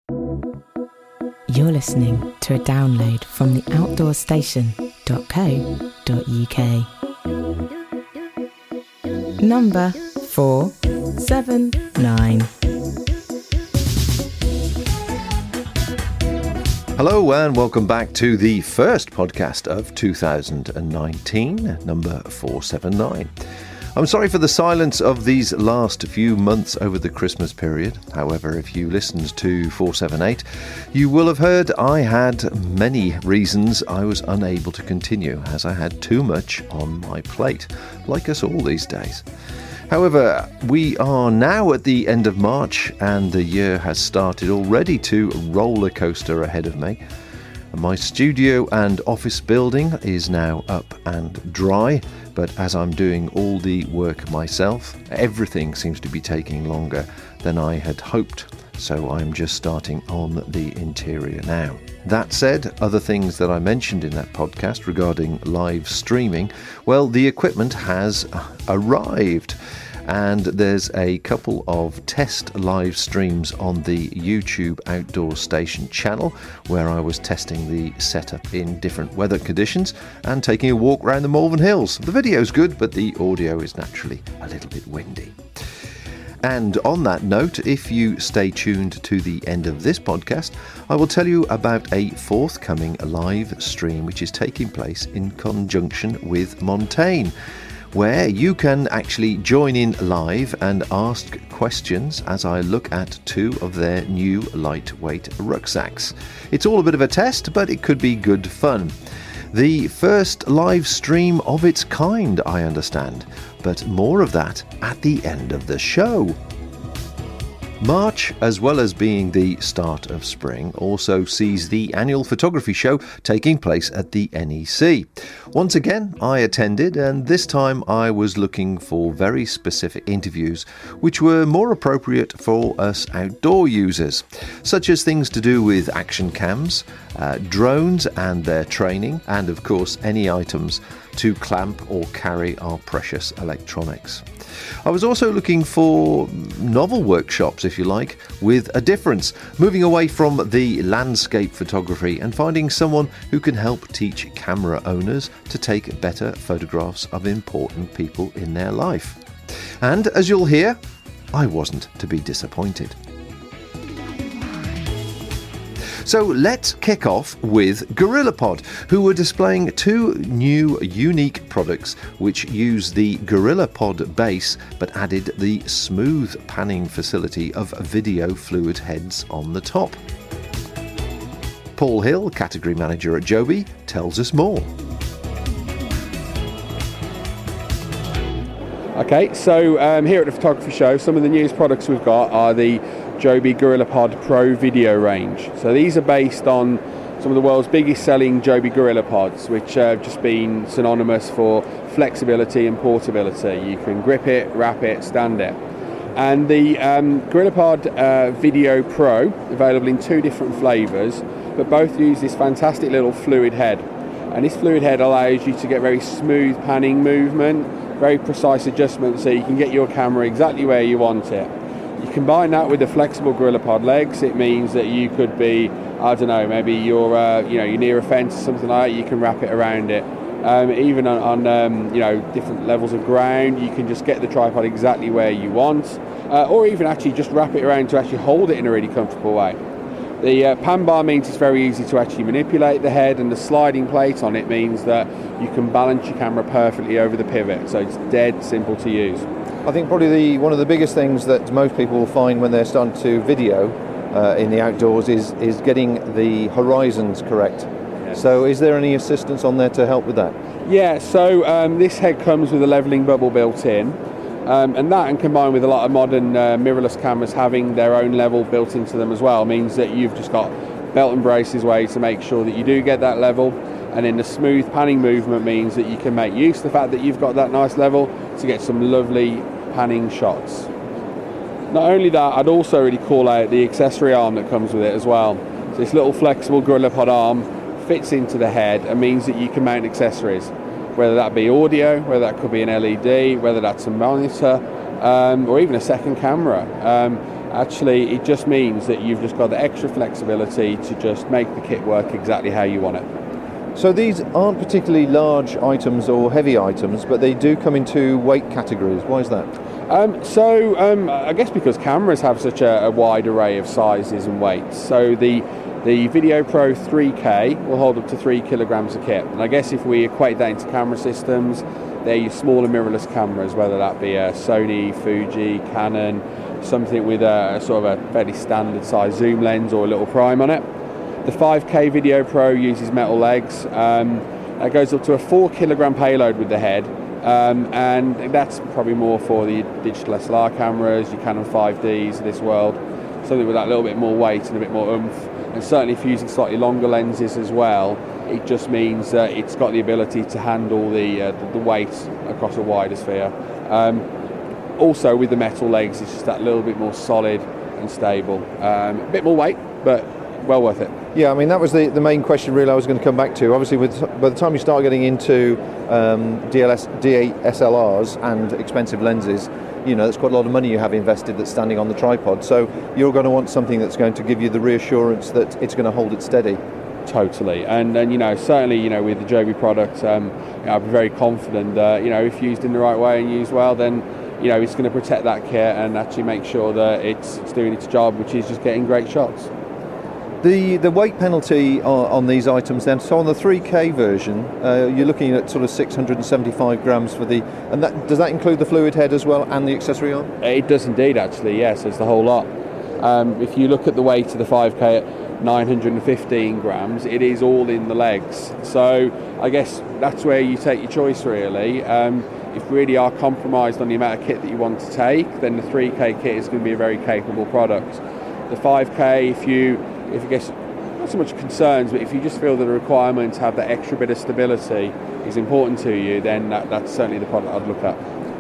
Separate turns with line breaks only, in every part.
You're listening to a download from the outdoorstation.co.uk. Number 479.
Hello and welcome back to the first podcast of 2019, number 479. I'm sorry for the silence of these last few months over the Christmas period. However, if you listened to 478, you will have heard I had many reasons I was unable to continue, as I had too much on my plate, like us all these days. However, we are now at the end of March and the year has started already to roller coaster ahead of me. My studio and office building is now up and dry, but as I'm doing all the work myself, everything seems to be taking longer than I had hoped, so I'm just starting on the interior now. That said, other things that I mentioned in that podcast regarding live streaming, well, the equipment has arrived. And there's a couple of test live streams on the YouTube Outdoor Station channel where I was testing the setup in different weather conditions and taking a walk around the Malvern Hills. The video's good, but the audio is naturally a little bit windy. And on that note, if you stay tuned to the end of this podcast, I will tell you about a forthcoming live stream which is taking place in conjunction with Montaigne, where you can actually join in live and ask questions as I look at two of their new lightweight rucksacks. It's all a bit of a test, but it could be good fun. The first live stream of its kind, I understand, but more of that at the end of the show. March, as well as being the start of spring, also sees the annual photography show taking place at the NEC. Once again, I attended, and this time I was looking for very specific interviews which were more appropriate for us outdoor users, such as things to do with action cams, drones and their training, and of course any items to clamp or carry our precious electronics. I was also looking for novel workshops, if you like, with a difference, moving away from the landscape photography and finding someone who can help teach camera owners to take better photographs of important people in their life. And as you'll hear, I wasn't to be disappointed. So let's kick off with GorillaPod, who were displaying two new unique products which use the GorillaPod base but added the smooth panning facility of video fluid heads on the top. Paul Hill, category manager at Joby, tells us more.
Okay, so here at the photography show, some of the newest products we've got are the Joby GorillaPod Pro video range. So these are based on some of the world's biggest selling Joby GorillaPods, which have just been synonymous for flexibility and portability. You can grip it, wrap it, stand it. And the GorillaPod Video Pro, available in two different flavours, but both use this fantastic little fluid head. And this fluid head allows you to get very smooth panning movement, very precise adjustment, so you can get your camera exactly where you want it. You combine that with the flexible GorillaPod legs, it means that you could be, I don't know, maybe you're near a fence or something like that, you can wrap it around it. Even on different levels of ground, you can just get the tripod exactly where you want, or even actually just wrap it around to actually hold it in a really comfortable way. The pan bar means it's very easy to actually manipulate the head, and the sliding plate on it means that you can balance your camera perfectly over the pivot, so it's dead simple to use.
I think probably one of the biggest things that most people will find when they're starting to video in the outdoors is getting the horizons correct. Yes. So is there any assistance on there to help with that?
Yeah, so this head comes with a levelling bubble built in, and that, and combined with a lot of modern mirrorless cameras having their own level built into them as well, means that you've just got belt and braces way to make sure that you do get that level. And then the smooth panning movement means that you can make use of the fact that you've got that nice level to get some lovely panning shots. Not only that, I'd also really call out the accessory arm that comes with it as well. So this little flexible GorillaPod arm fits into the head and means that you can mount accessories, whether that be audio, whether that could be an LED, whether that's a monitor, or even a second camera. Actually, it just means that you've just got the extra flexibility to just make the kit work exactly how you want it.
So these aren't particularly large items or heavy items, but they do come into weight categories. Why is that?
I guess because cameras have such a wide array of sizes and weights. So the Video Pro 3K will hold up to 3 kilograms of kit. And I guess if we equate that into camera systems, they're your smaller mirrorless cameras, whether that be a Sony, Fuji, Canon, something with a sort of a fairly standard size zoom lens or a little prime on it. The 5K Video Pro uses metal legs. That goes up to a 4 kilogram payload with the head, and that's probably more for the digital SLR cameras, your Canon 5Ds of this world, something with that little bit more weight and a bit more oomph. And certainly if you're using slightly longer lenses as well, it just means that it's got the ability to handle the weight across a wider sphere. Also with the metal legs, it's just that little bit more solid and stable. A bit more weight, but well worth it.
Yeah, I mean, that was the main question really I was going to come back to. Obviously, by the time you start getting into DSLRs and expensive lenses, you know, that's quite a lot of money you have invested that's standing on the tripod. So you're going to want something that's going to give you the reassurance that it's going to hold it steady.
Totally, and you know, certainly, you know, with the Joby product, you know, I'm very confident that, you know, if used in the right way and used well, then, you know, it's going to protect that kit and actually make sure that it's doing its job, which is just getting great shots.
The weight penalty on these items then, so on the 3K version, you're looking at sort of 675 grams for the, and does that include the fluid head as well and the accessory arm?
It does indeed, actually, yes, it's the whole lot. If you look at the weight of the 5K at 915 grams, it is all in the legs. So I guess that's where you take your choice, really. If you really are compromised on the amount of kit that you want to take, then the 3K kit is going to be a very capable product. The 5K, if you guess, not so much concerns, but if you just feel that the requirement to have that extra bit of stability is important to you, then that's certainly the product I'd look at.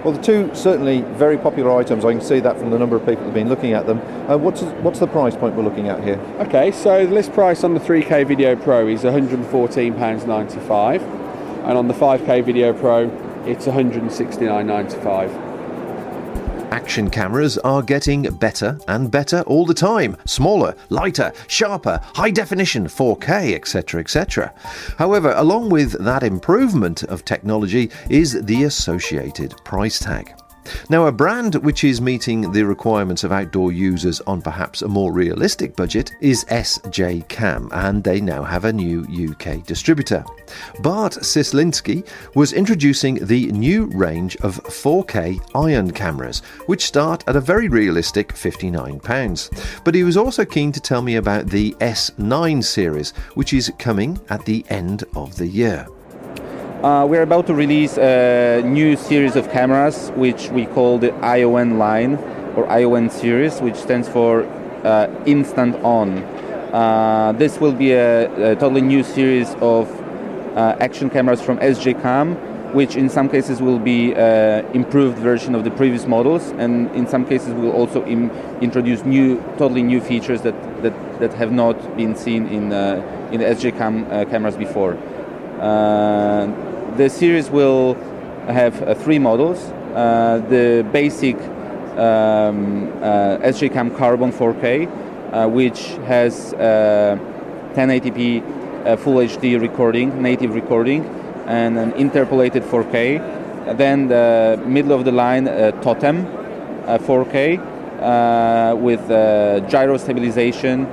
Well, the two certainly very popular items. I can see that from the number of people who've been looking at them. What's the price point we're looking at here?
Okay, so the list price on the 3K Video Pro is £114.95, and on the 5K Video Pro, it's £169.95.
Action cameras are getting better and better all the time. Smaller, lighter, sharper, high definition, 4K, etc, etc. However, along with that improvement of technology is the associated price tag. Now, a brand which is meeting the requirements of outdoor users on perhaps a more realistic budget is SJ Cam, and they now have a new UK distributor. Bart Cislinski was introducing the new range of 4K iron cameras, which start at a very realistic £59. But he was also keen to tell me about the S9 series, which is coming at the end of the year.
We're about to release a new series of cameras, which we call the ION line, or ION series, which stands for Instant On. This will be a totally new series of action cameras from SJ Cam, which in some cases will be improved version of the previous models, and in some cases will also introduce totally new features that have not been seen in the SJ Cam cameras before. The series will have 3 models. The basic SJ Cam Carbon 4K, which has 1080p Full HD recording, native recording, and an interpolated 4K. Then the middle of the line Totem 4K with gyro stabilization,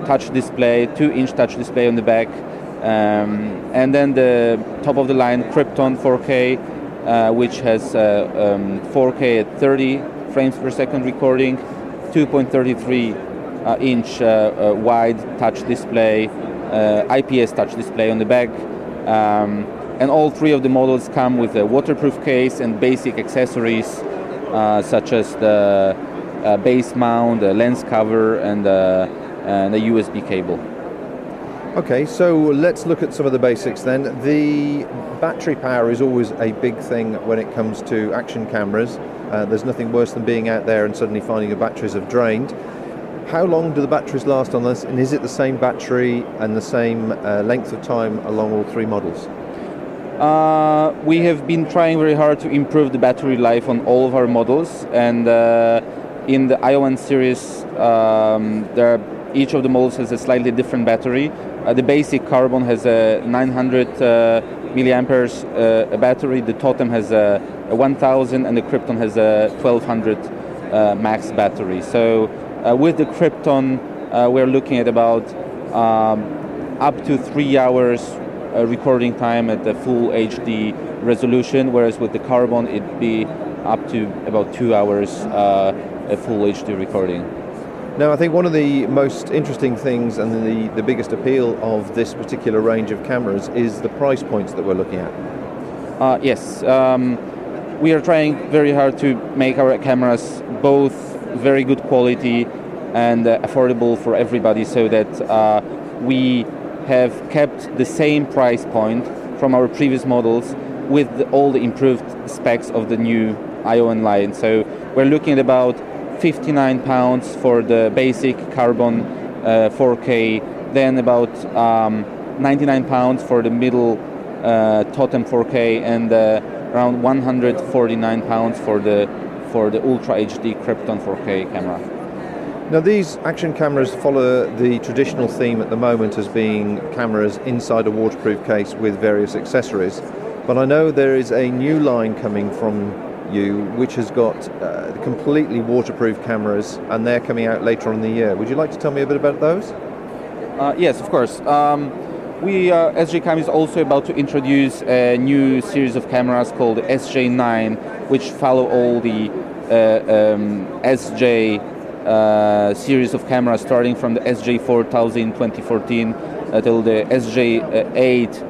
touch display, 2-inch touch display on the back. And then the top of the line Krypton 4K, which has 4K at 30 frames per second recording, 2.33 inch wide touch display, IPS touch display on the back, and all 3 of the models come with a waterproof case and basic accessories such as the base mount, the lens cover, and the USB cable.
Okay, so let's look at some of the basics then. The battery power is always a big thing when it comes to action cameras. There's nothing worse than being out there and suddenly finding your batteries have drained. How long do the batteries last on this, and is it the same battery and the same length of time along all 3 models?
We have been trying very hard to improve the battery life on all of our models, and in the ION series, each of the models has a slightly different battery. The basic carbon has a 900 milliamperes battery. The Totem has a 1000, and the Krypton has a 1200 max battery. So with the Krypton, we're looking at about up to 3 hours recording time at the full HD resolution, whereas with the Carbon it'd be up to about 2 hours a full HD recording.
Now, I think one of the most interesting things and the biggest appeal of this particular range of cameras is the price points that we're looking at.
Yes, we are trying very hard to make our cameras both very good quality and affordable for everybody, so that we have kept the same price point from our previous models with all the improved specs of the new ION line. So we're looking at about £59 for the basic Carbon 4K, then about £99 for the middle Totem 4K, and around £149 for the Ultra HD Krypton 4K camera.
Now, these action cameras follow the traditional theme at the moment as being cameras inside a waterproof case with various accessories, but I know there is a new line coming from you which has got completely waterproof cameras, and they're coming out later on in the year. Would you like to tell me a bit about those?
Yes, of course. SJCam is also about to introduce a new series of cameras called SJ9, which follow all the SJ series of cameras, starting from the SJ4000 in 2014 till the SJ8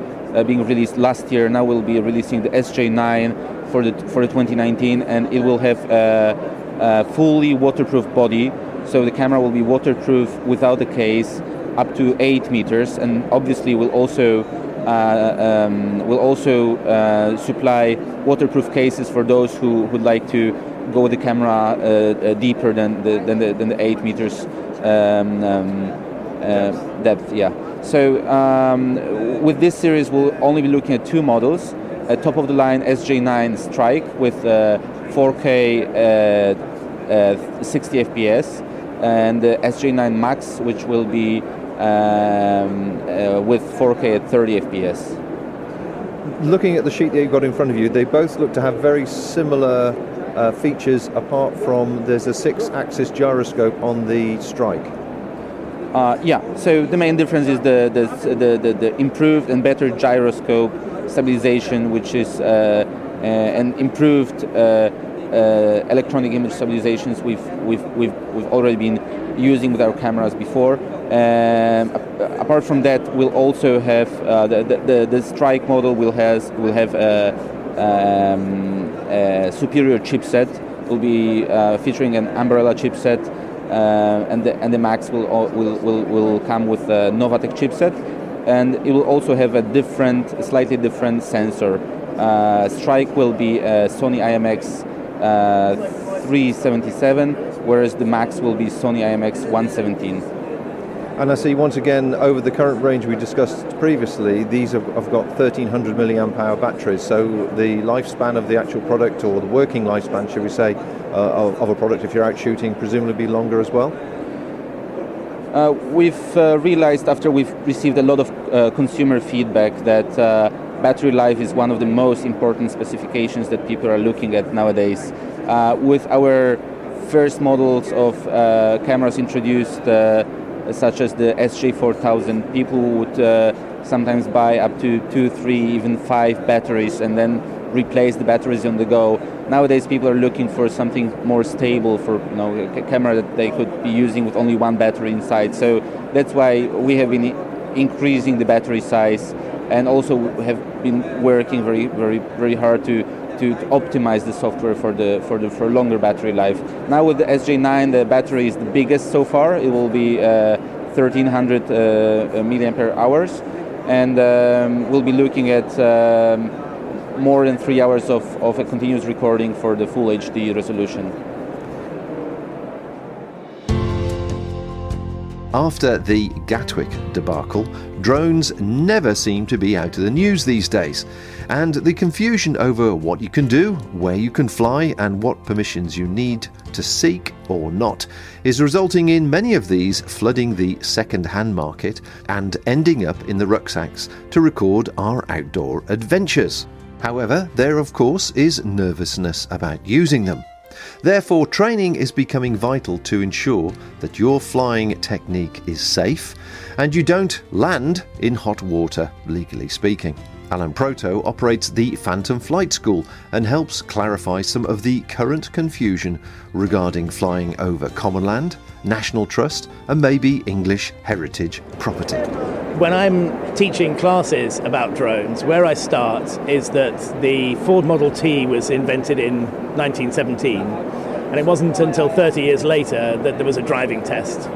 being released last year. Now we'll be releasing the SJ9 for the 2019, and it will have a fully waterproof body. So the camera will be waterproof without the case up to 8 meters, and obviously will also supply waterproof cases for those who would like to go with the camera deeper than the 8 meters depth. Yeah. So with this series, we'll only be looking at 2 models. A top-of-the-line SJ9 Strike with 4K 60 FPS, and the SJ9 Max, which will be with 4K at 30 FPS.
Looking at the sheet that you've got in front of you, they both look to have very similar features, apart from there's a 6-axis gyroscope on the Strike.
Yeah, so the main difference is the improved and better gyroscope stabilization, which is an improved electronic image stabilizations we've already been using with our cameras before. Apart from that, we'll also have the Strike model will have a superior chipset. Will be featuring an Umbrella chipset, and the Max will come with a Novatec chipset, and it will also have a slightly different sensor. Strike will be a Sony IMX 377, whereas the Max will be Sony IMX 117.
And I see once again, over the current range we discussed previously, these have got 1300 milliamp hour batteries, so the lifespan of the actual product, or the working lifespan, should we say, of a product if you're out shooting, presumably be longer as well?
We've realized, after we've received a lot of consumer feedback, that battery life is one of the most important specifications that people are looking at nowadays. With our first models of cameras introduced, such as the SJ4000, people would sometimes buy up to 2, 3, even 5 batteries and then replace the batteries on the go. Nowadays people are looking for something more stable, for a camera that they could be using with only 1 battery inside. So that's why we have been increasing the battery size, and also have been working very, very, very hard to optimize the software for longer battery life. Now with the SJ9, the battery is the biggest so far. It will be 1300 milliampere hours, and we'll be looking at more than 3 hours of a continuous recording for the full HD resolution.
After the Gatwick debacle, drones never seem to be out of the news these days, and the confusion over what you can do, where you can fly, and what permissions you need to seek or not is resulting in many of these flooding the second-hand market and ending up in the rucksacks to record our outdoor adventures. However, there of course is nervousness about using them. Therefore, training is becoming vital to ensure that your flying technique is safe and you don't land in hot water, legally speaking. Alan Proto operates the Phantom Flight School and helps clarify some of the current confusion regarding flying over common land, national trust and maybe English heritage property.
When I'm teaching classes about drones, where I start is that the Ford Model T was invented in 1917, and it wasn't until 30 years later that there was a driving test.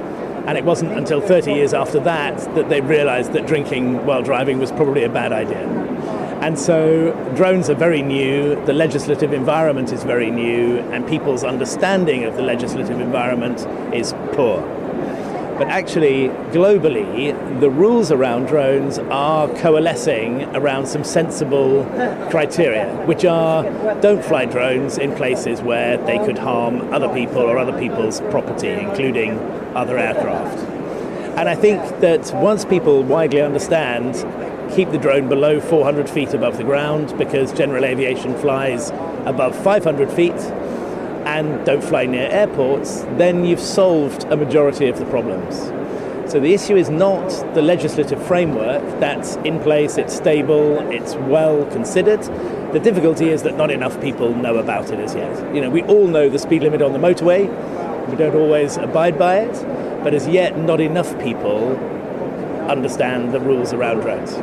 And it wasn't until 30 years after that that they realised that drinking while driving was probably a bad idea. And so drones are very new, the legislative environment is very new, and people's understanding of the legislative environment is poor. But actually, globally, the rules around drones are coalescing around some sensible criteria, which are don't fly drones in places where they could harm other people or other people's property, including other aircraft. And I think that once people widely understand, keep the drone below 400 feet above the ground, because general aviation flies above 500 feet, and don't fly near airports, then you've solved a majority of the problems. So the issue is not the legislative framework. That's in place, it's stable, it's well considered. The difficulty is that not enough people know about it as yet. You know, we all know the speed limit on the motorway, we don't always abide by it, but as yet not enough people understand the rules around drones.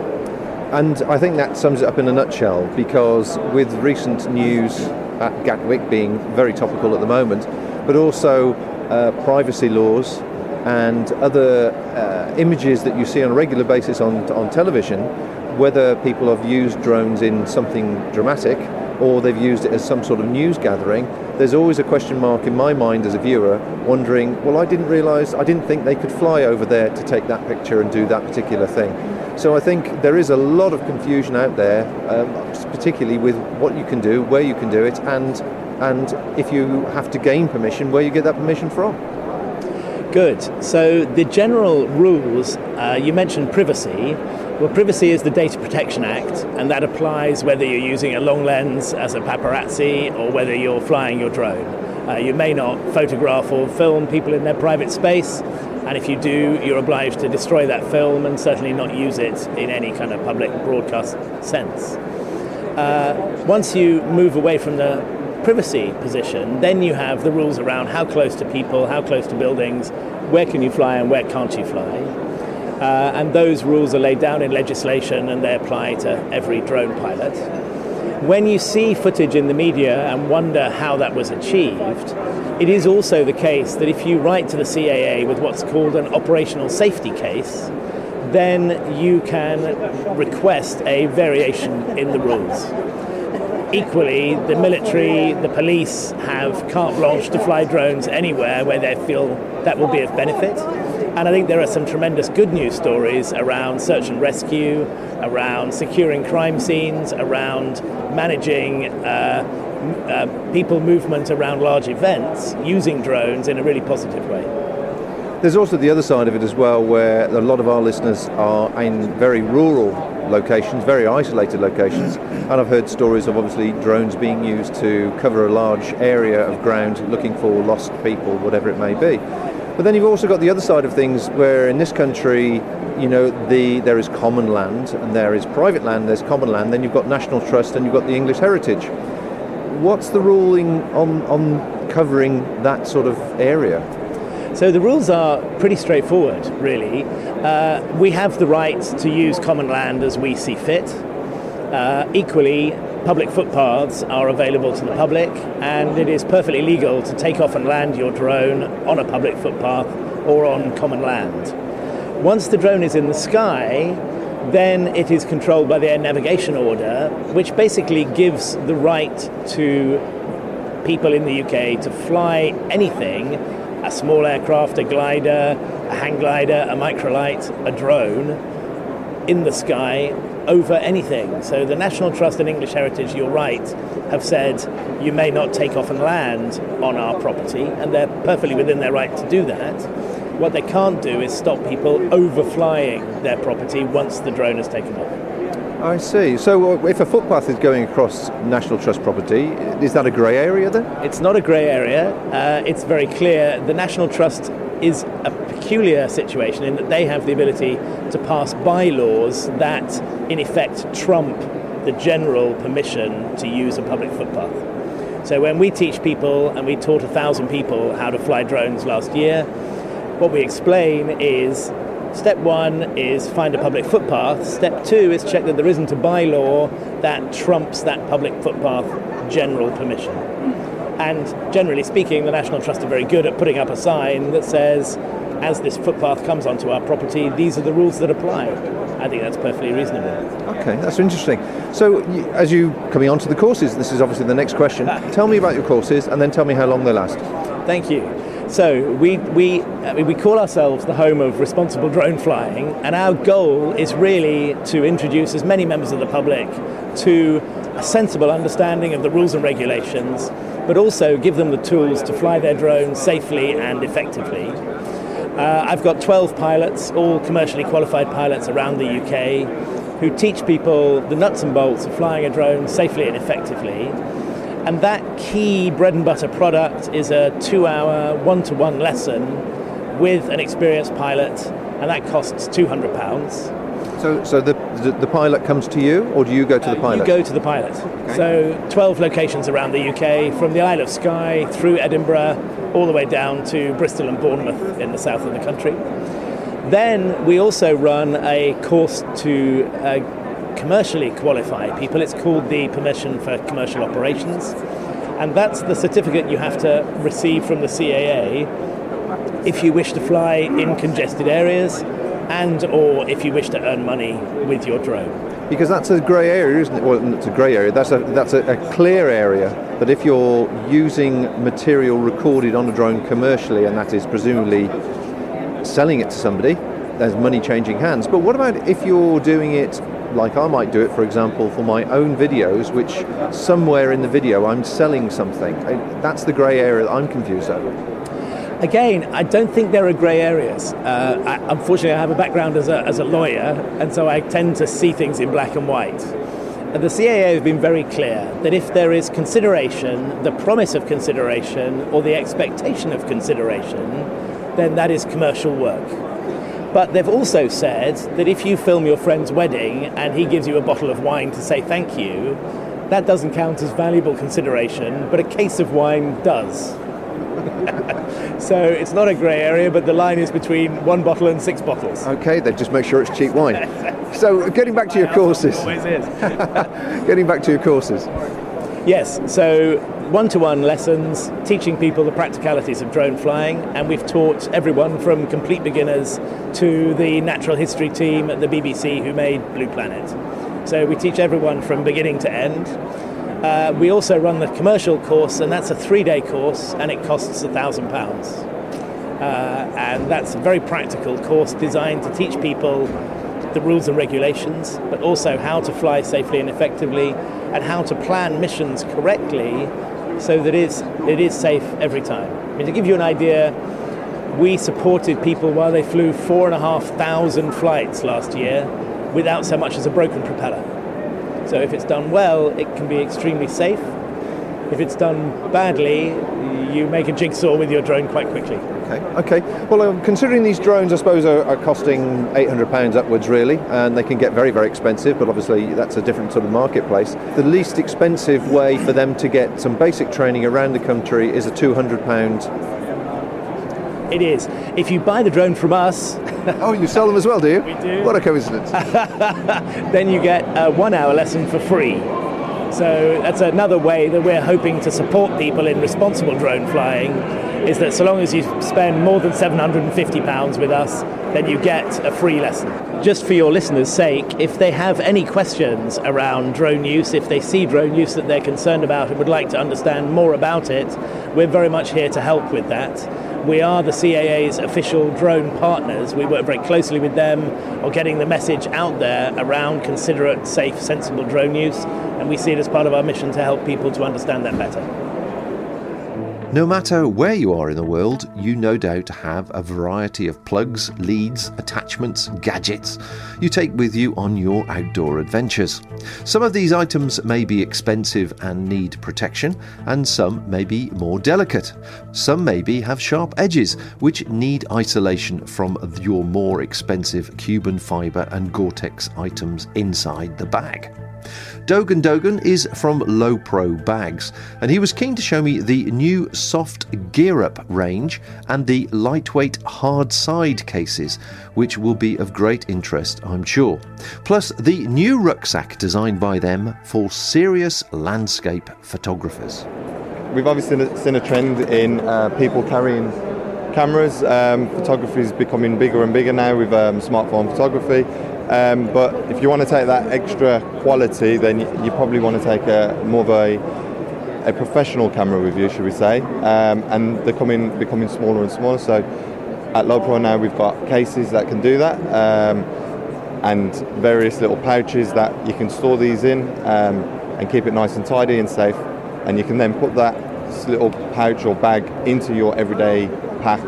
And I think that sums it up in a nutshell, because with recent news at Gatwick being very topical at the moment, but also privacy laws and other images that you see on a regular basis on television, whether people have used drones in something dramatic or they've used it as some sort of news gathering, there's always a question mark in my mind as a viewer wondering, well, I didn't think they could fly over there to take that picture and do that particular thing. So I think there is a lot of confusion out there, particularly with what you can do, where you can do it, and if you have to gain permission, where you get that permission from.
Good. So the general rules, you mentioned privacy. Well, privacy is the Data Protection Act, and that applies whether you're using a long lens as a paparazzi or whether you're flying your drone. You may not photograph or film people in their private space, and if you do, you're obliged to destroy that film and certainly not use it in any kind of public broadcast sense. Once you move away from the privacy position, then you have the rules around how close to people, how close to buildings, where can you fly and where can't you fly. And those rules are laid down in legislation and they apply to every drone pilot. When you see footage in the media and wonder how that was achieved, it is also the case that if you write to the CAA with what's called an operational safety case, then you can request a variation in the rules. Equally, the military, the police have carte blanche to fly drones anywhere where they feel that will be of benefit. And I think there are some tremendous good news stories around search and rescue, around securing crime scenes, around managing people movement around large events using drones in a really positive way.
There's also the other side of it as well, where a lot of our listeners are in very rural locations, very isolated locations, and I've heard stories of obviously drones being used to cover a large area of ground looking for lost people, whatever it may be. But then you've also got the other side of things, where in this country, you know, there is common land and there is private land, there's common land, then you've got national trust and you've got the English heritage. What's the ruling on covering that sort of area?
So the rules are pretty straightforward, really. We have the right to use common land as we see fit. Equally, public footpaths are available to the public, and it is perfectly legal to take off and land your drone on a public footpath or on common land. Once the drone is in the sky, then it is controlled by the Air Navigation Order, which basically gives the right to people in the UK to fly anything a small aircraft, a glider, a hang glider, a microlight, a drone in the sky over anything. So the National Trust and English Heritage, you're right, have said you may not take off and land on our property, and they're perfectly within their right to do that. What they can't do is stop people overflying their property once the drone has taken off.
I see. So if a footpath is going across National Trust property, is that a grey area then?
It's not a grey area. It's very clear. The National Trust is a peculiar situation in that they have the ability to pass bylaws that, in effect, trump the general permission to use a public footpath. So when we teach people, and we taught 1,000 people how to fly drones last year, what we explain is step 1 is find a public footpath. Step 2 is check that there isn't a bylaw that trumps that public footpath general permission. And generally speaking, the National Trust are very good at putting up a sign that says, as this footpath comes onto our property, these are the rules that apply. I think that's perfectly reasonable.
Okay, that's interesting. So as you coming on to the courses, this is obviously the next question. Tell me about your courses and then tell me how long they last.
Thank you. So we call ourselves the home of responsible drone flying, and our goal is really to introduce as many members of the public to a sensible understanding of the rules and regulations, but also give them the tools to fly their drones safely and effectively. I've got 12 pilots, all commercially qualified pilots around the UK, who teach people the nuts and bolts of flying a drone safely and effectively. And that key bread and butter product is a 2-hour one-to-one lesson with an experienced pilot, and that costs £200.
So the pilot comes to you, or do you go to the pilot?
You go to the pilot. Okay. So 12 locations around the UK, from the Isle of Skye through Edinburgh, all the way down to Bristol and Bournemouth in the south of the country. Then we also run a course to commercially qualify people. It's called the Permission for Commercial Operations, and that's the certificate you have to receive from the CAA if you wish to fly in congested areas and or if you wish to earn money with your drone.
Because that's a grey area, isn't it? Well, it's a grey area. That's a clear area that if you're using material recorded on a drone commercially, and that is presumably selling it to somebody, there's money changing hands. But what about if you're doing it like I might do it, for example, for my own videos, which somewhere in the video I'm selling something? That's the grey area that I'm confused over.
Again, I don't think there are grey areas. Unfortunately, I have a background as a lawyer, and so I tend to see things in black and white. The CAA has been very clear that if there is consideration, the promise of consideration, or the expectation of consideration, then that is commercial work. But they've also said that if you film your friend's wedding and he gives you a bottle of wine to say thank you, that doesn't count as valuable consideration, but a case of wine does. So it's not a grey area, but the line is between 1 bottle and 6 bottles.
Okay, then just make sure it's cheap wine. So getting back to your courses.
Always is.
Getting back to your courses.
Yes, so one-to-one lessons, teaching people the practicalities of drone flying, and we've taught everyone from complete beginners to the natural history team at the BBC who made Blue Planet. So we teach everyone from beginning to end. We also run the commercial course, and that's a 3-day course, and it costs £1,000. And that's a very practical course designed to teach people the rules and regulations, but also how to fly safely and effectively, and how to plan missions correctly so that it is safe every time. I mean, to give you an idea, we supported people while they flew 4,500 flights last year without so much as a broken propeller. So if it's done well, it can be extremely safe. If it's done badly, you make a jigsaw with your drone quite quickly.
Okay. Well, considering these drones, I suppose, are costing £800 upwards, really, and they can get very, very expensive, but obviously that's a different sort of marketplace. The least expensive way for them to get some basic training around the country is a £200.
It is. If you buy the drone from us...
Oh, you sell them as well, do you?
We do.
What a coincidence.
Then you get a 1-hour lesson for free. So that's another way that we're hoping to support people in responsible drone flying, is that so long as you spend more than £750 with us, then you get a free lesson. Just for your listeners' sake, if they have any questions around drone use, if they see drone use that they're concerned about and would like to understand more about it, we're very much here to help with that. we are the CAA's official drone partners. We work very closely with them on getting the message out there around considerate, safe, sensible drone use, and we see it as part of our mission to help people to understand that better.
No matter where you are in the world, you no doubt have a variety of plugs, leads, attachments, gadgets you take with you on your outdoor adventures. Some of these items may be expensive and need protection, and some may be more delicate. Some maybe have sharp edges, which need isolation from your more expensive Cuban fibre and Gore-Tex items inside the bag. Dogan is from Low Pro Bags, and he was keen to show me the new soft Gear Up range and the lightweight hard side cases, which will be of great interest, I'm sure. Plus the new rucksack designed by them for serious landscape photographers.
We've obviously seen a trend in people carrying cameras. Photography is becoming bigger and bigger now with smartphone photography. But if you want to take that extra quality, then you probably want to take more of a professional camera with you, should we say. And they're becoming smaller and smaller. So at Low Pro now we've got cases that can do that, and various little pouches that you can store these in and keep it nice and tidy and safe. And you can then put that little pouch or bag into your everyday pack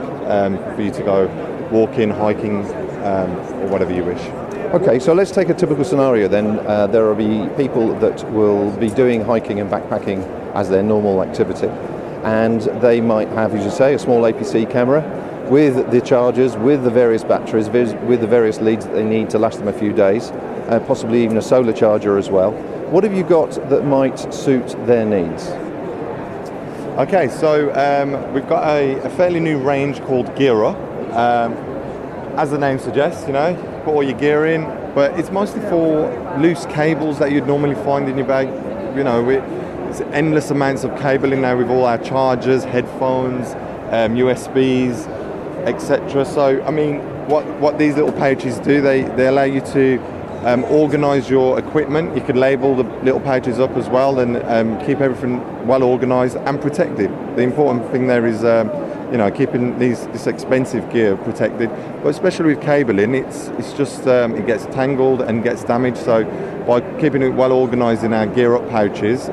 for you to go walking, hiking, or whatever you wish.
Okay, so let's take a typical scenario then. There will be people that will be doing hiking and backpacking as their normal activity, and they might have, as you say, a small APC camera with the chargers, with the various batteries, with the various leads that they need to last them a few days, possibly even a solar charger as well. What have you got that might suit their needs?
Okay, so we've got a fairly new range called Gear Up. As the name suggests, put all your gear in, but it's mostly for loose cables that you'd normally find in your bag. It's endless amounts of cabling now with all our chargers, headphones, USBs, etc. So, I mean, what these little pouches do, they allow you to organise your equipment. You could label the little pouches up as well and keep everything well organised and protected. The important thing there is keeping this expensive gear protected, but especially with cabling, it's just it gets tangled and gets damaged. So by keeping it well organised in our Gear Up pouches,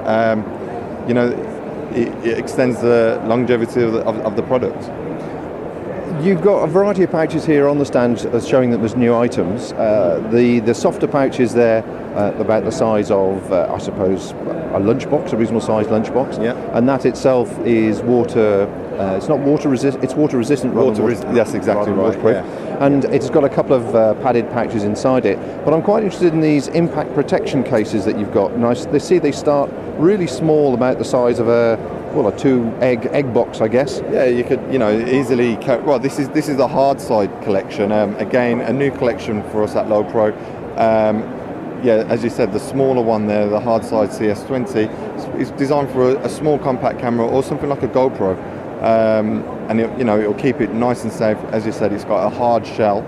it extends the longevity of the product.
You've got a variety of pouches here on the stand showing that there's new items. The softer pouches there, about the size of, I suppose, a lunchbox, a reasonable sized lunchbox.
Yeah.
And that itself is water. It's not water resistant. It's water resistant.
Yes, exactly.
Waterproof. Yeah. And it's got a couple of padded pouches inside it. But I'm quite interested in these impact protection cases that you've got. Nice. They start really small, about the size of a 2-egg box, I guess.
Yeah, you could, easily. This is the hard side collection. Again, a new collection for us at Low Pro. As you said, the smaller one there, the hard side CS20, is designed for a small compact camera or something like a GoPro, and it'll keep it nice and safe. As you said, it's got a hard shell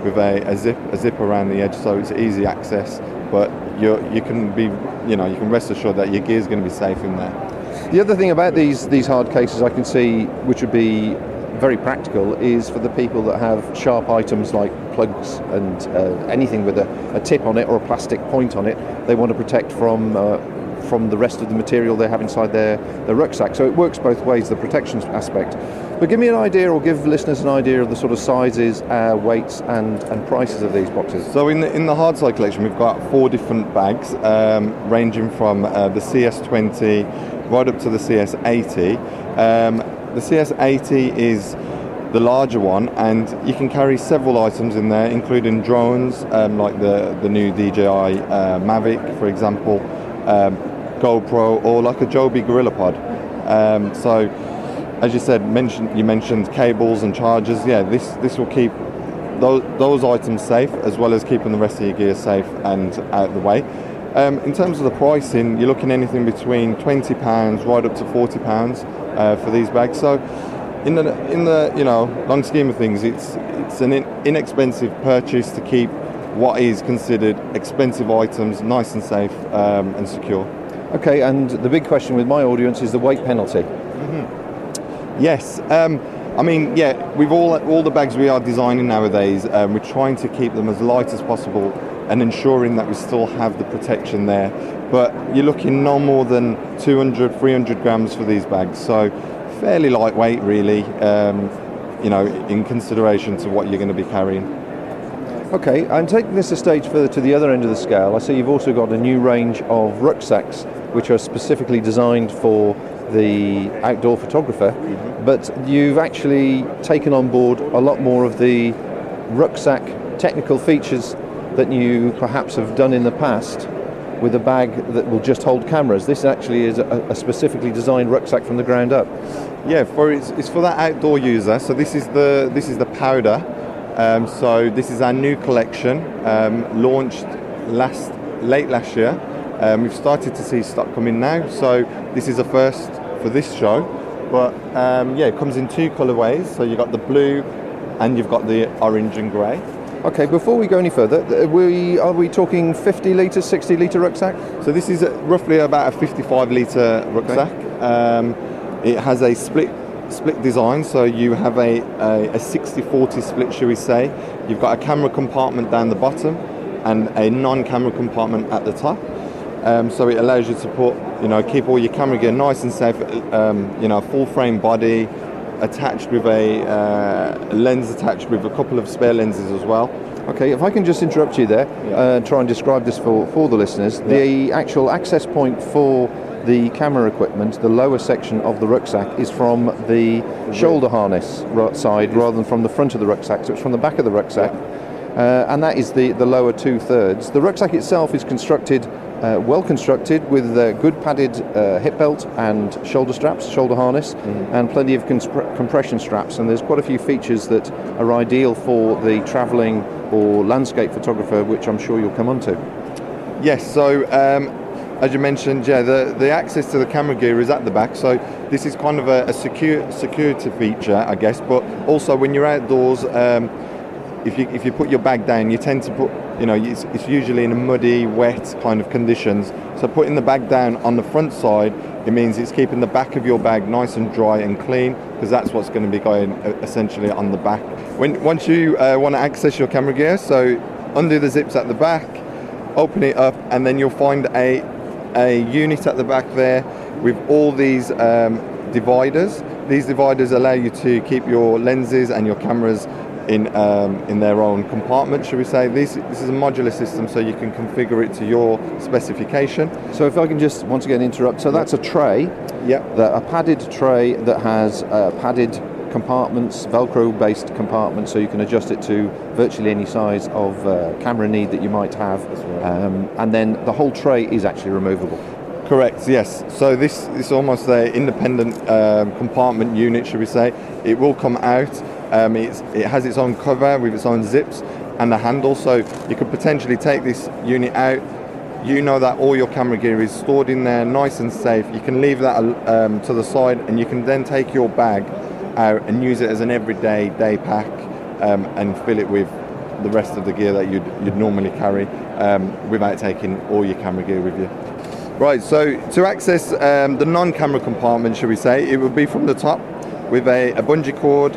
with a zip around the edge, so it's easy access. But you can rest assured that your gear is going to be safe in there.
The other thing about these hard cases I can see, which would be very practical, is for the people that have sharp items like plugs and anything with a tip on it or a plastic point on it, they want to protect from the rest of the material they have inside their rucksack. So it works both ways, the protection aspect. But give me an idea, or give listeners an idea of the sort of sizes, weights and prices of these boxes.
So in the hard side collection, we've got 4 different bags, ranging from the CS20 right up to the CS80. The CS80 is the larger one, and you can carry several items in there, including drones, like the new DJI Mavic, for example, GoPro, or like a Joby Gorilla Pod. So, as you said, you mentioned cables and chargers. Yeah, this will keep those items safe, as well as keeping the rest of your gear safe and out of the way. In terms of the pricing, you're looking anything between £20 right up to £40 for these bags. So, in the long scheme of things, it's an inexpensive purchase to keep what is considered expensive items nice and safe and secure.
Okay, and the big question with my audience is the weight penalty.
Yes. I mean, yeah, with all the bags we are designing nowadays, we're trying to keep them as light as possible and ensuring that we still have the protection there. But you're looking no more than 200, 300 grams for these bags, so fairly lightweight, really, in consideration to what you're going to be carrying.
Okay, and taking this a stage further to the other end of the scale, I see you've also got a new range of rucksacks which are specifically designed for the outdoor photographer, but you've actually taken on board a lot more of the rucksack technical features that you perhaps have done in the past with a bag that will just hold cameras. This actually is a specifically designed rucksack from the ground up.
Yeah, it's for that outdoor user. So this is the powder. So this is our new collection, launched late last year. We've started to see stock come in now. So this is a first for this show. But it comes in two colorways. So you've got the blue and you've got the orange and grey.
Okay, before we go any further, are we talking 50 litre, 60 litre rucksack?
So this is roughly about a 55 litre rucksack. Okay. It has a split design, so you have a 60-40 split, shall we say. You've got a camera compartment down the bottom and a non-camera compartment at the top. So it allows you to keep all your camera gear nice and safe. Full frame body, attached with a lens attached with a couple of spare lenses as well.
Okay, if I can just interrupt you there, try and describe this for the listeners. The actual access point for the camera equipment, the lower section of the rucksack, is from the shoulder harness side rather than from the front of the rucksack, so it's from the back of the rucksack. And that is the lower 2/3. The rucksack itself is well constructed with good padded hip belt and shoulder harness, and plenty of compression straps. And there's quite a few features that are ideal for the travelling or landscape photographer, which I'm sure you'll come on to.
Yes, so as you mentioned, the access to the camera gear is at the back, so this is kind of a security feature, I guess. But also when you're outdoors, if you put your bag down, you tend to put, it's usually in a muddy, wet kind of conditions. So putting the bag down on the front side, it means it's keeping the back of your bag nice and dry and clean, because that's what's going to be going essentially on the back. Once you want to access your camera gear, so undo the zips at the back, open it up, and then you'll find a unit at the back there with all these dividers. These dividers allow you to keep your lenses and your cameras in their own compartment, should we say. This is a modular system, so you can configure it to your specification.
So if I can just once again interrupt, so that's a tray, a padded tray that has padded compartments, Velcro-based compartments, so you can adjust it to virtually any size of camera need that you might have. And then the whole tray is actually removable.
Correct, yes. So this is almost an independent compartment unit, should we say. It will come out. It has its own cover with its own zips and a handle, so you could potentially take this unit out. You know that all your camera gear is stored in there, nice and safe. You can leave that to the side, and you can then take your bag out and use it as an everyday day pack, and fill it with the rest of the gear that you'd normally carry, without taking all your camera gear with you. Right, so to access the non-camera compartment, shall we say, it would be from the top with a bungee cord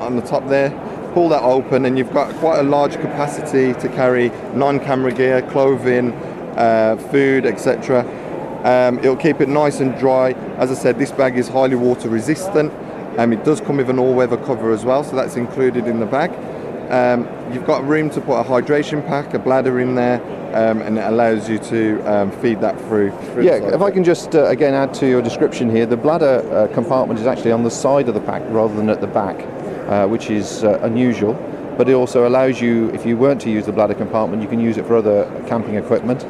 on the top there. Pull that open and you've got quite a large capacity to carry non-camera gear, clothing, food, etc. It'll keep it nice and dry. As I said, this bag is highly water resistant. It does come with an all-weather cover as well, so that's included in the bag. You've got room to put a hydration pack, a bladder in there, and it allows you to feed that through.
If I can just again add to your description here, the bladder compartment is actually on the side of the pack rather than at the back, which is unusual, but it also allows you, if you weren't to use the bladder compartment, you can use it for other camping equipment.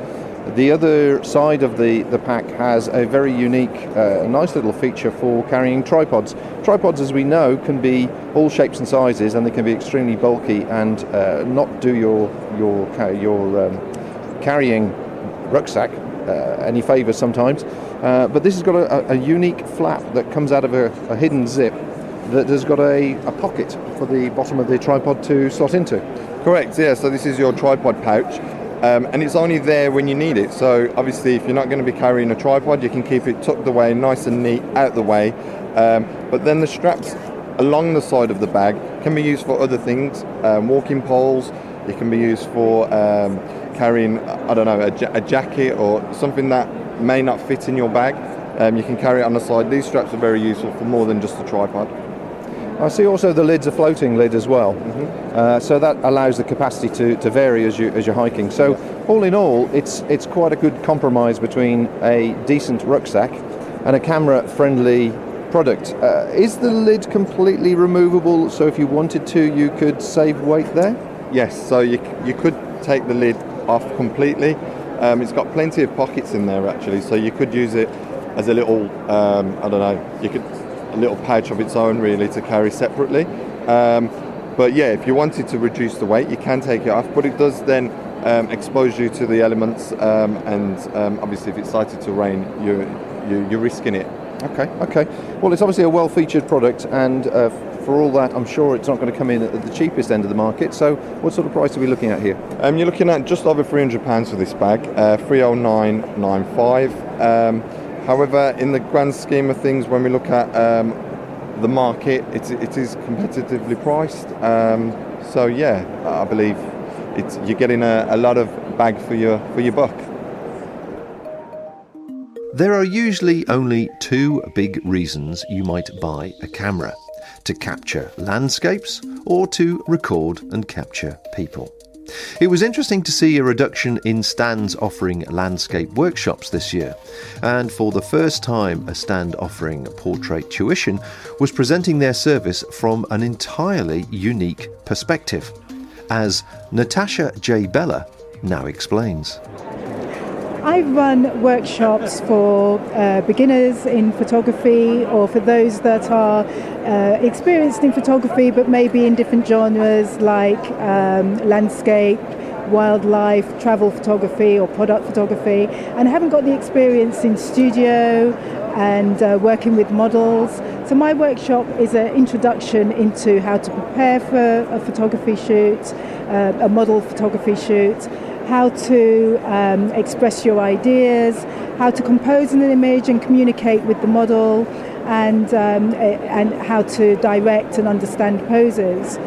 The other side of the pack has a very unique, nice little feature for carrying tripods. Tripods, as we know, can be all shapes and sizes, and they can be extremely bulky and not do your carrying rucksack any favours sometimes. But this has got a unique flap that comes out of a hidden zip that has got a pocket for the bottom of the tripod to slot into.
Correct, yeah, so this is your tripod pouch. And it's only there when you need it. So obviously if you're not going to be carrying a tripod, you can keep it tucked away nice and neat out the way, But then the straps along the side of the bag can be used for other things, walking poles. It can be used for carrying, I don't know, a jacket or something that may not fit in your bag. You can carry it on the side. These straps are very useful for more than just a tripod.
I see also the lid's a floating lid as well, so that allows the capacity to vary as you're hiking. So all in all, it's quite a good compromise between a decent rucksack and a camera-friendly product. Is the lid completely removable, so if you wanted to, you could save weight there?
Yes, so you could take the lid off completely. It's got plenty of pockets in there actually, so you could use it as a little, I don't know, a little pouch of its own really to carry separately. But yeah, if you wanted to reduce the weight, you can take it off, but it does then expose you to the elements, and obviously if it started to rain, you're risking it.
Okay. Well, it's obviously a well-featured product, and for all that, I'm sure it's not going to come in at the cheapest end of the market. So what sort of price are we looking at here?
You're looking at just over £300 for this bag, 309.95. However, in the grand scheme of things, when we look at the market, it is competitively priced. So yeah, I believe you're getting a lot of bag for your buck.
There are usually only two big reasons you might buy a camera: to capture landscapes or to record and capture people. It was interesting to see a reduction in stands offering landscape workshops this year, and for the first time a stand offering portrait tuition was presenting their service from an entirely unique perspective, as Natasha J. Bella now explains.
I run workshops for beginners in photography, or for those that are experienced in photography but maybe in different genres like landscape, wildlife, travel photography or product photography, and haven't got the experience in studio and working with models. So my workshop is an introduction into how to prepare for a photography shoot, a model photography shoot, how to express your ideas, how to compose an image and communicate with the model, and how to direct and understand poses.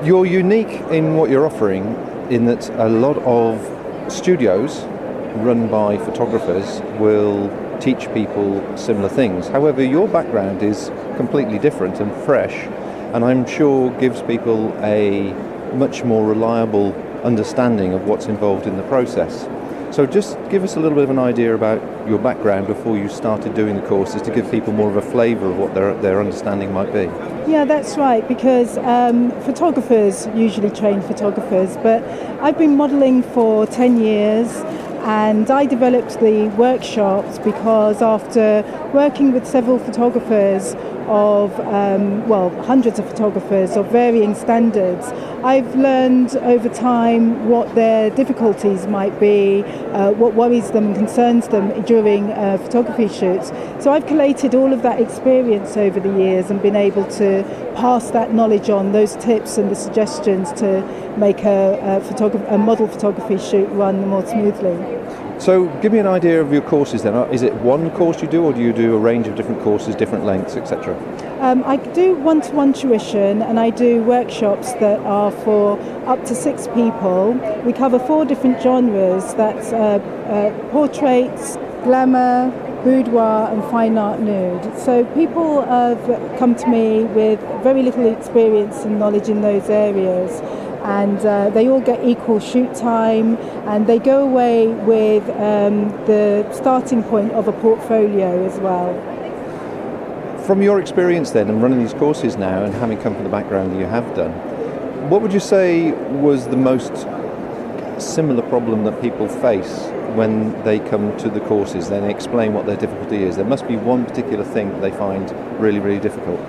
You're unique in what you're offering, in that a lot of studios run by photographers will teach people similar things. However, your background is completely different and fresh, and I'm sure gives people a much more reliable understanding of what's involved in the process. So just give us a little bit of an idea about your background before you started doing the courses, to give people more of a flavour of what their understanding might be.
Yeah, that's right, because photographers usually train photographers, but I've been modelling for 10 years, and I developed the workshops because after working with several photographers of, hundreds of photographers of varying standards, I've learned over time what their difficulties might be, what worries them and concerns them during photography shoots. So I've collated all of that experience over the years and been able to pass that knowledge on, those tips and the suggestions, to make a model photography shoot run more smoothly.
So give me an idea of your courses then. Is it one course you do, or do you do a range of different courses, different lengths, etc.?
I do one-to-one tuition, and I do workshops that are for up to 6 people. We cover 4 different genres. That's portraits, glamour, boudoir and fine art nude. So people have come to me with very little experience and knowledge in those areas, and they all get equal shoot time, and they go away with the starting point of a portfolio as well.
From your experience then, and running these courses now, and having come from the background that you have done, what would you say was the most similar problem that people face when they come to the courses? Then they explain what their difficulty is. There must be one particular thing that they find really, really difficult.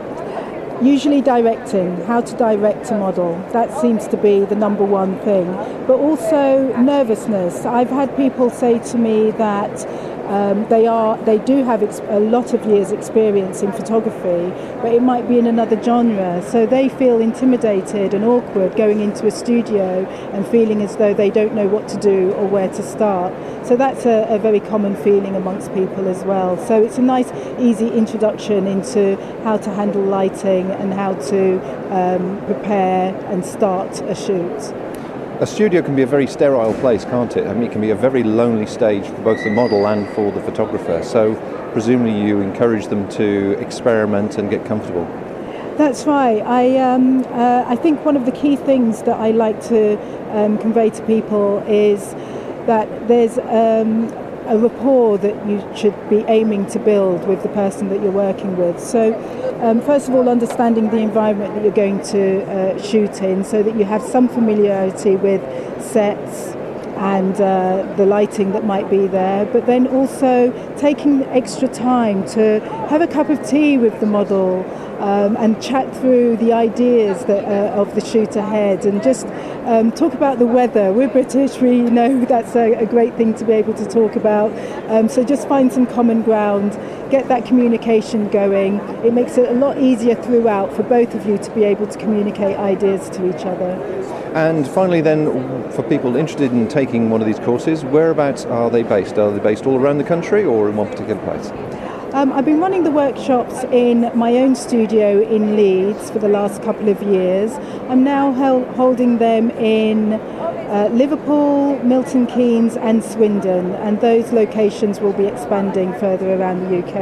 Usually directing, how to direct a model. That seems to be the number one thing. But also nervousness. I've had people say to me that They do have a lot of years' experience in photography, but it might be in another genre. So they feel intimidated and awkward going into a studio and feeling as though they don't know what to do or where to start. So that's a very common feeling amongst people as well. So it's a nice, easy introduction into how to handle lighting and how to prepare and start a shoot.
A studio can be a very sterile place, can't it? I mean, it can be a very lonely stage for both the model and for the photographer. So presumably you encourage them to experiment and get comfortable.
That's right. I think one of the key things that I like to convey to people is that there's a rapport that you should be aiming to build with the person that you're working with. So first of all, understanding the environment that you're going to shoot in, so that you have some familiarity with sets and the lighting that might be there, but then also taking extra time to have a cup of tea with the model and chat through the ideas that, of the shoot ahead, and just talk about the weather. We're British, we know that's a great thing to be able to talk about. So just find some common ground, get that communication going. It makes it a lot easier throughout for both of you to be able to communicate ideas to each other.
And finally then, for people interested in taking one of these courses, whereabouts are they based? Are they based all around the country or in one particular place?
I've been running the workshops in my own studio in Leeds for the last couple of years. I'm now holding them in Liverpool, Milton Keynes and Swindon, and those locations will be expanding further around the UK.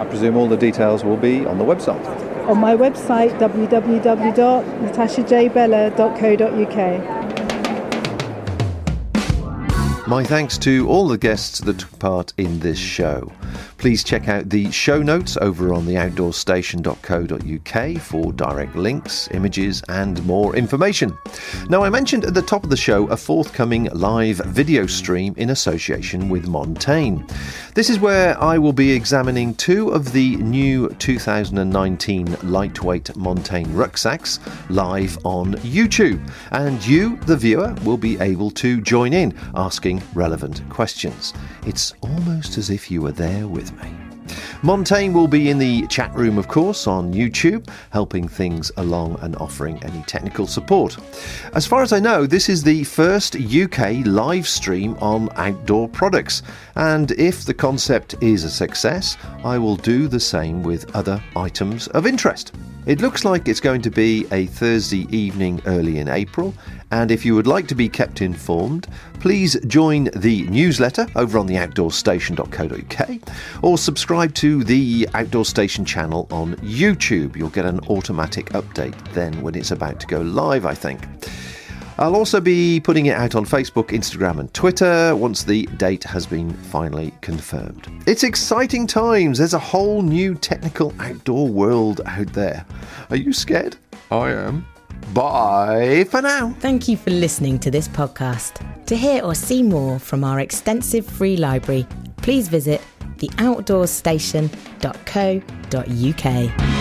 I presume all the details will be on the website.
On my website, www.natashajbella.co.uk.
My thanks to all the guests that took part in this show. Please check out the show notes over on the outdoorstation.co.uk for direct links, images and more information. Now, I mentioned at the top of the show a forthcoming live video stream in association with Montane. This is where I will be examining two of the new 2019 lightweight Montane rucksacks live on YouTube, and you, the viewer, will be able to join in asking relevant questions. It's almost as if you were there with me. Montane will be in the chat room, of course, on YouTube, helping things along and offering any technical support. As far as I know, this is the first UK live stream on outdoor products, and if the concept is a success, I will do the same with other items of interest. It looks like it's going to be a Thursday evening early in April, and if you would like to be kept informed, please join the newsletter over on the outdoorstation.co.uk or subscribe to the Outdoor Station channel on YouTube. You'll get an automatic update then when it's about to go live, I think. I'll also be putting it out on Facebook, Instagram and Twitter once the date has been finally confirmed. It's exciting times. There's a whole new technical outdoor world out there. Are you scared? I am. Bye for now.
Thank you for listening to this podcast. To hear or see more from our extensive free library, please visit theoutdoorstation.co.uk.